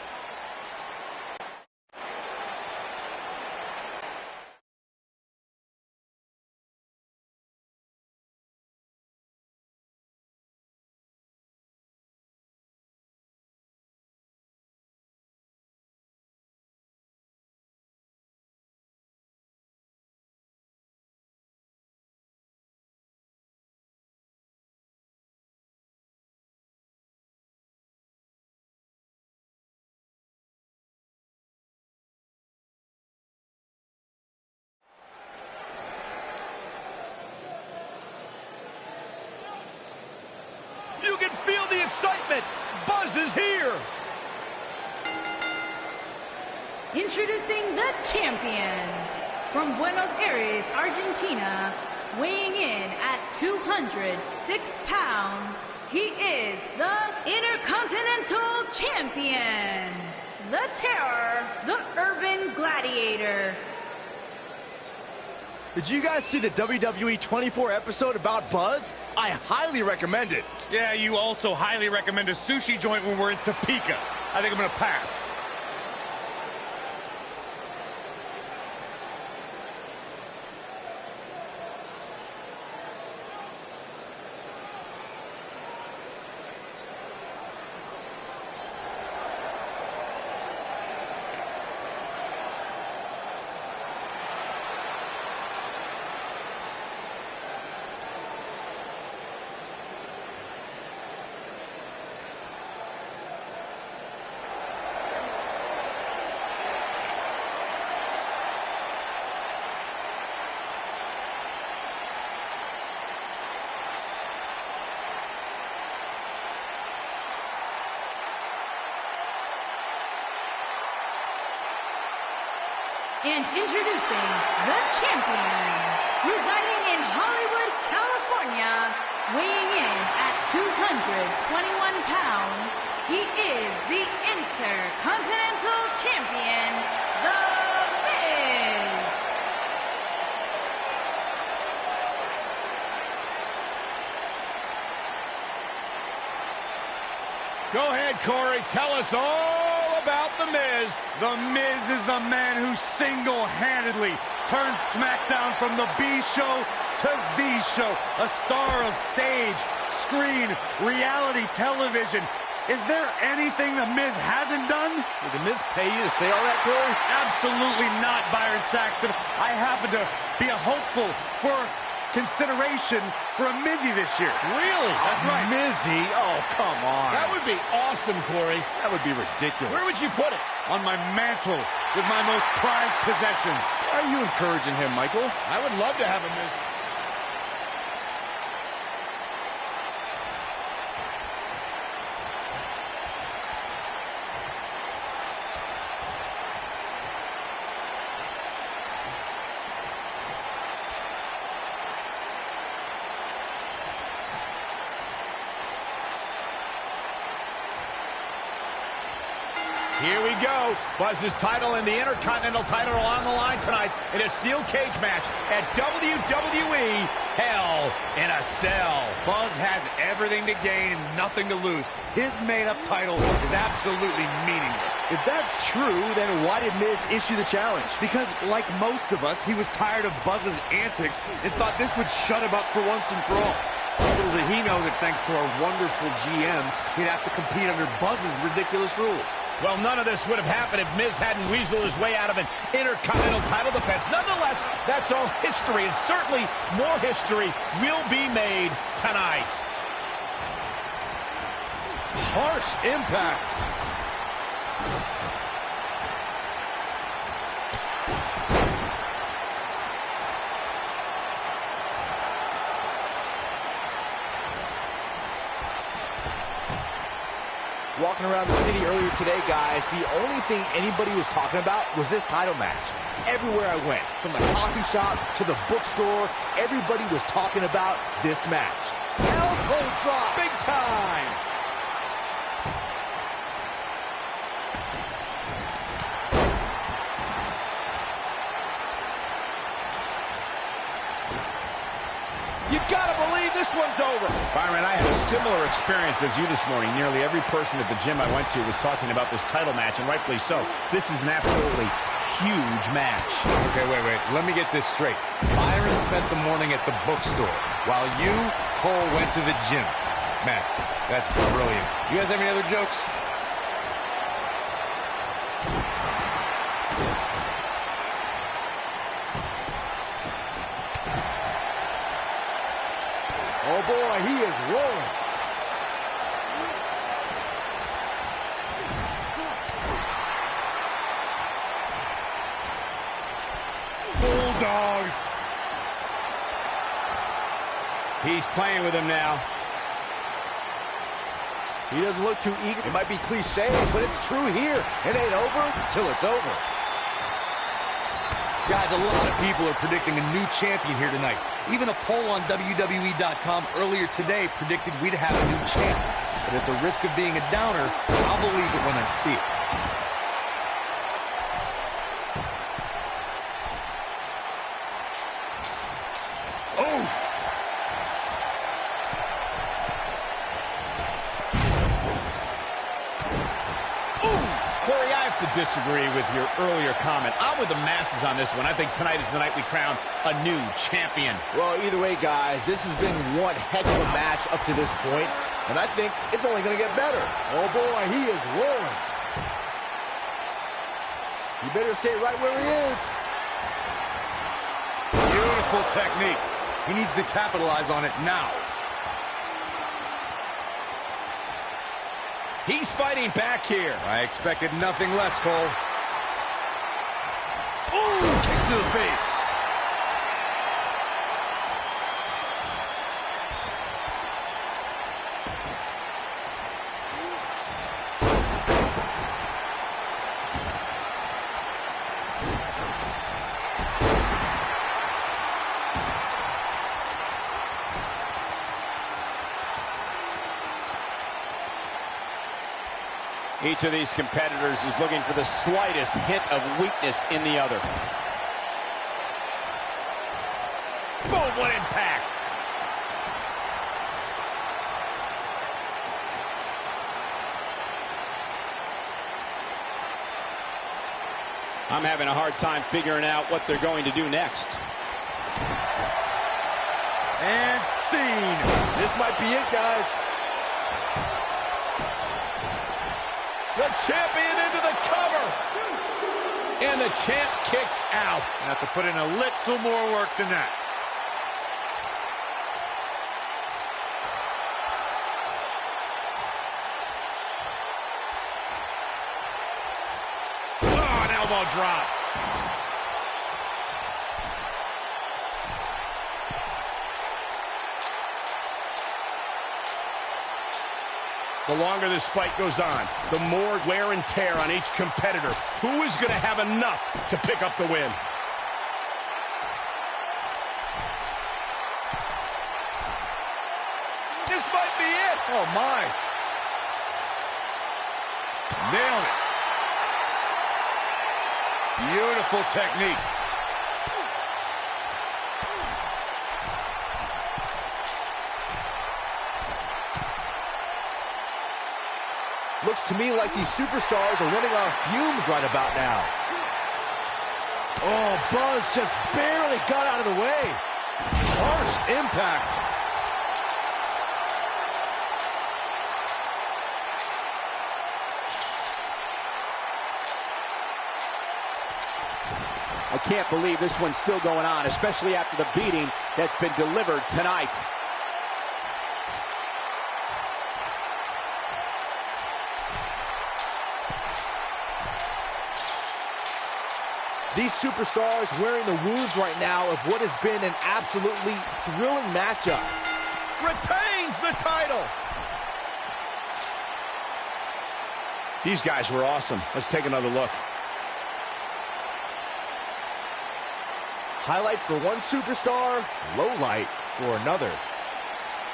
You can feel the excitement. Buzz is here. Introducing the champion from Buenos Aires, Argentina, weighing in at 206 pounds, he is the Intercontinental Champion, the Terror, the Urban Gladiator. Did you guys see the WWE 24 episode about Buzz? I highly recommend it. Yeah, you also highly recommend a sushi joint when we're in Topeka. I think I'm going to pass. And introducing the champion, residing in Hollywood, California, weighing in at 221 pounds, he is the Intercontinental Champion, The Miz. Go ahead, Corey. Tell us all about The Miz. The Miz is the man who single-handedly turned SmackDown from the B show to the show. A star of stage, screen, reality television. Is there anything The Miz hasn't done? Did The Miz pay you to say all that, Corey? Absolutely not, Byron Saxton. I happen to be a hopeful for consideration for a Mizzy this year. Really? That's right. Mizzy? Oh, come on. That would be awesome, Corey. That would be ridiculous. Where would you put it? On my mantle with my most prized possessions. Why are you encouraging him, Michael? I would love to have a Miz. Here we go. Buzz's title and the Intercontinental title are on the line tonight in a steel cage match at WWE Hell in a Cell. Buzz has everything to gain and nothing to lose. His made-up title is absolutely meaningless. If that's true, then why did Miz issue the challenge? Because, like most of us, he was tired of Buzz's antics and thought this would shut him up for once and for all. Little did he know that thanks to our wonderful GM, he'd have to compete under Buzz's ridiculous rules. Well, none of this would have happened if Miz hadn't weaseled his way out of an Intercontinental title defense. Nonetheless, that's all history, and certainly more history will be made tonight. Harsh impact. Walking around the city earlier today, guys, the only thing anybody was talking about was this title match. Everywhere I went, from the coffee shop to the bookstore, everybody was talking about this match. Elbow drop, big time! You gotta believe this one's over. Byron, I had a similar experience as you this morning. Nearly every person at the gym I went to was talking about this title match, and rightfully so. This is an absolutely huge match. Okay, wait. Let me get this straight. Byron spent the morning at the bookstore, while you, Cole, went to the gym. Man, that's brilliant. You guys have any other jokes? Oh boy, he is rolling. Bulldog. He's playing with him now. He doesn't look too eager. It might be cliche, but it's true here. It ain't over till it's over. Guys, a lot of people are predicting a new champion here tonight. Even a poll on WWE.com earlier today predicted we'd have a new champ. But at the risk of being a downer, I'll believe it when I see it. Disagree with your earlier comment. I'm with the masses on this one. I think tonight is the night we crown a new champion. Well, either way, guys, this has been one heck of a match up to this point, and I think it's only going to get better. Oh, boy, he is rolling. You better stay right where he is. Beautiful technique. He needs to capitalize on it now. He's fighting back here. I expected nothing less, Cole. Ooh, kick to the face. Each of these competitors is looking for the slightest hint of weakness in the other. Boom, what impact! I'm having a hard time figuring out what they're going to do next. And scene. This might be it, guys. The champion into the cover. And the champ kicks out. Have to put in a little more work than that. Oh, an elbow drop. The longer this fight goes on, the more wear and tear on each competitor. Who is going to have enough to pick up the win? This might be it. Oh, my. Nailed it. Beautiful technique. Looks to me like these superstars are running on fumes right about now. Oh, Buzz just barely got out of the way. Harsh impact. I can't believe this one's still going on, especially after the beating that's been delivered tonight. These superstars wearing the wounds right now of what has been an absolutely thrilling matchup. Retains the title. These guys were awesome. Let's take another look. Highlight for one superstar, low light for another.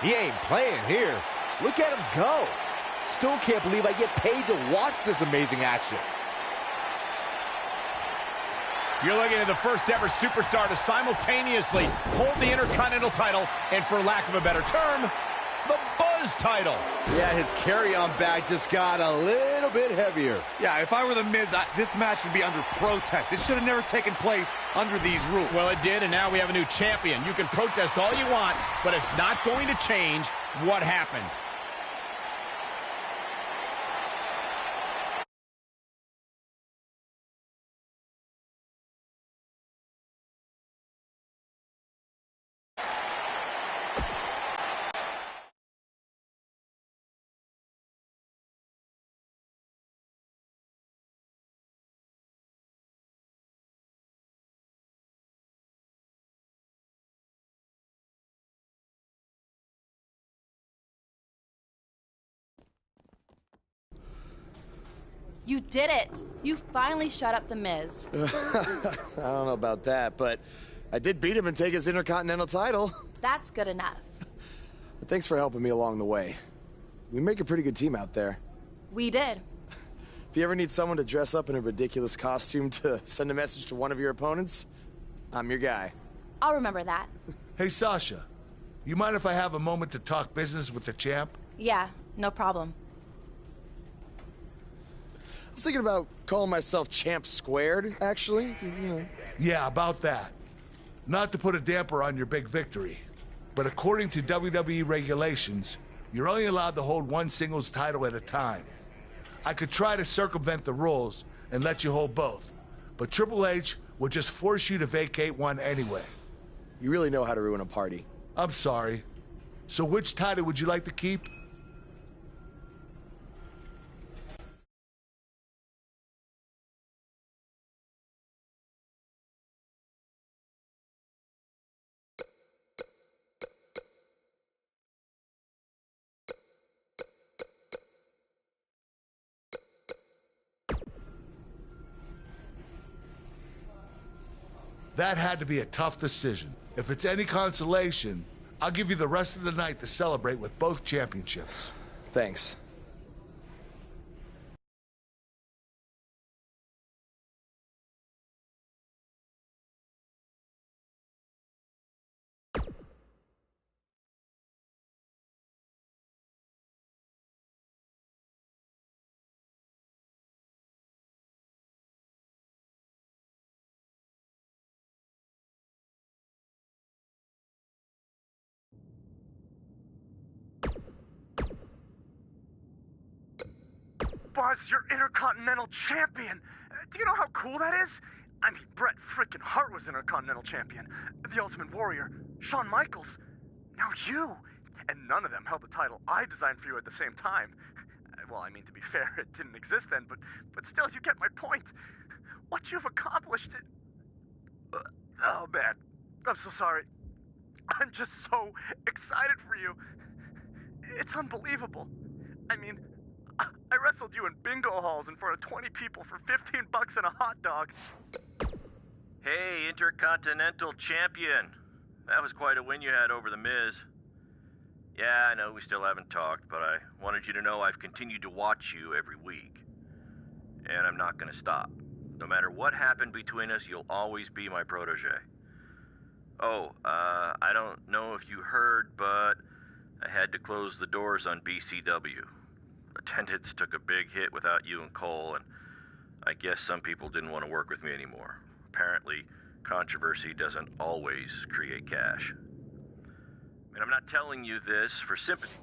He ain't playing here. Look at him go. Still can't believe I get paid to watch this amazing action. You're looking at the first ever superstar to simultaneously hold the Intercontinental title and, for lack of a better term, the Buzz title. Yeah, his carry-on bag just got a little bit heavier. Yeah, if I were The Miz, this match would be under protest. It should have never taken place under these rules. Well, it did, and now we have a new champion. You can protest all you want, but it's not going to change what happened. You did it. You finally shut up The Miz. I don't know about that, but I did beat him and take his Intercontinental title. That's good enough. But thanks for helping me along the way. We make a pretty good team out there. We did. If you ever need someone to dress up in a ridiculous costume to send a message to one of your opponents, I'm your guy. I'll remember that. Hey, Sasha, you mind if I have a moment to talk business with the champ? Yeah, no problem. I was thinking about calling myself Champ Squared, actually. You know. Yeah, about that. Not to put a damper on your big victory, but according to WWE regulations, you're only allowed to hold one singles title at a time. I could try to circumvent the rules and let you hold both, but Triple H would just force you to vacate one anyway. You really know how to ruin a party. I'm sorry. So which title would you like to keep? That had to be a tough decision. If it's any consolation, I'll give you the rest of the night to celebrate with both championships. Thanks. Buzz, you're Intercontinental Champion. Do you know how cool that is? I mean, Bret frickin' Hart was Intercontinental Champion. The Ultimate Warrior, Shawn Michaels. Now you. And none of them held the title I designed for you at the same time. Well, I mean, to be fair, it didn't exist then, but still, you get my point. What you've accomplished... Oh, man. I'm so sorry. I'm just so excited for you. It's unbelievable. I mean... I wrestled you in bingo halls in front of 20 people for $15 and a hot dog. Hey, Intercontinental Champion. That was quite a win you had over The Miz. Yeah, I know we still haven't talked, but I wanted you to know I've continued to watch you every week. And I'm not gonna stop. No matter what happened between us, you'll always be my protege. Oh, I don't know if you heard, but I had to close the doors on BCW. Attendance took a big hit without you and Cole, and I guess some people didn't want to work with me anymore. Apparently, controversy doesn't always create cash. And I'm not telling you this for sympathy.